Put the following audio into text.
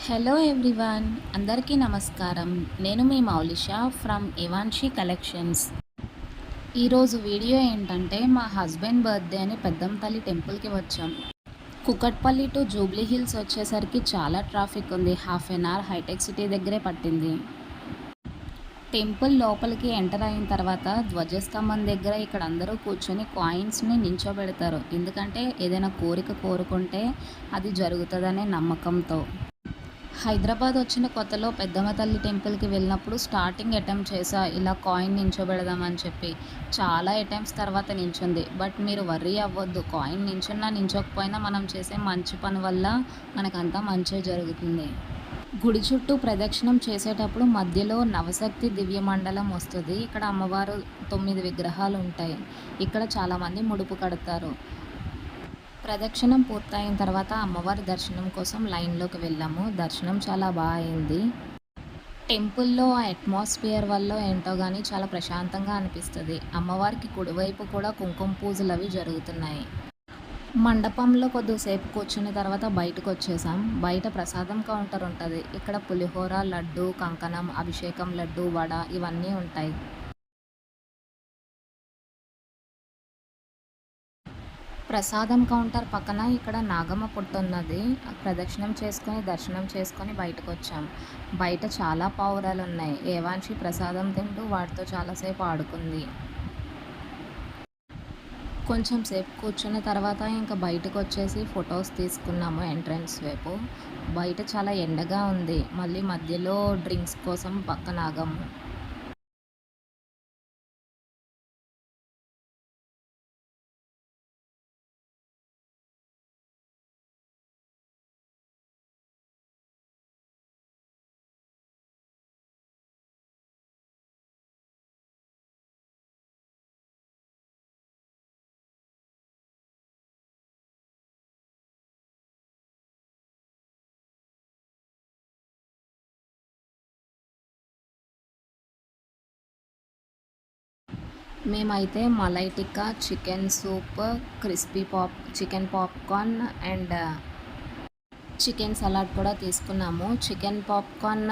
Hello everyone, అందరికీ నమస్కారం. నేను మీ మౌలిషా ఫ్రమ్ ఇవాన్షి కలెక్షన్స్. ఈరోజు వీడియో ఏంటంటే మా హస్బెండ్ బర్త్డే అని పెద్దంతల్లి టెంపుల్కి వచ్చాం. కుకట్పల్లి టు జూబ్లీ హిల్స్ వచ్చేసరికి చాలా ట్రాఫిక్ ఉంది. Half an hour Hitec City దగ్గరే పట్టింది. టెంపుల్ లోపలికి ఎంటర్ అయిన తర్వాత ధ్వజస్తంభం దగ్గర ఇక్కడ అందరూ కూర్చొని కాయిన్స్ని నించోబెడతారు. ఎందుకంటే ఏదైనా కోరిక కోరుకుంటే అది జరుగుతుందనే నమ్మకంతో. హైదరాబాద్ వచ్చిన కొత్తలో పెద్దమ్మ తల్లి టెంపుల్కి వెళ్ళినప్పుడు స్టార్టింగ్ అటెంప్ట్ చేసా ఇలా కాయిన్ నించోబెడదామని చెప్పి. చాలా అటెంప్ట్స్ తర్వాత నించుంది. బట్ మీరు వర్రీ అవ్వద్దు, కాయిన్ నించున్నా నించోకపోయినా మనం చేసే మంచి పని వల్ల మనకంతా మంచే జరుగుతుంది. గుడి చుట్టూ ప్రదక్షిణం చేసేటప్పుడు మధ్యలో నవశక్తి దివ్య మండలం వస్తుంది. ఇక్కడ అమ్మవారు 9 విగ్రహాలు ఉంటాయి. ఇక్కడ చాలామంది ముడుపు కడతారు. ప్రదక్షిణం పూర్తయిన తర్వాత అమ్మవారి దర్శనం కోసం లైన్లోకి వెళ్ళాము. దర్శనం చాలా బాగా అయింది. టెంపుల్లో ఆ అట్మాస్ఫియర్ వల్ల ఏంటో కానీ చాలా ప్రశాంతంగా అనిపిస్తుంది. అమ్మవారికి కుడివైపు కూడా కుంకుమ పూజలు అవి జరుగుతున్నాయి. మండపంలో కొద్దిసేపు కూర్చున్న తర్వాత బయటకు వచ్చేసాం. బయట ప్రసాదం కౌంటర్ ఉంటుంది. ఇక్కడ పులిహోర, లడ్డు, కంకణం, అభిషేకం లడ్డు, వడ ఇవన్నీ ఉంటాయి. ప్రసాదం కౌంటర్ పక్కన ఇక్కడ నాగమ్మ పుట్ట ఉన్నది. ప్రదక్షిణం చేసుకొని దర్శనం చేసుకొని బయటకు వచ్చాం. బయట చాలా పావురాలు ఉన్నాయి. ఏవాన్షి ప్రసాదం తింటూ వాటితో చాలాసేపు ఆడుకుంది. కొంచెం సేపు కూర్చున్న తర్వాత ఇంకా బయటకు వచ్చేసి ఫొటోస్ తీసుకున్నాము ఎంట్రన్స్ వైపు. బయట చాలా ఎండగా ఉంది. మళ్ళీ మధ్యలో డ్రింక్స్ కోసం పక్కన ఆగాము. మేమైతే malai tikka, chicken soup, crispy chicken popcorn and chicken salad కూడా తీసుకున్నాము. Chicken popcorn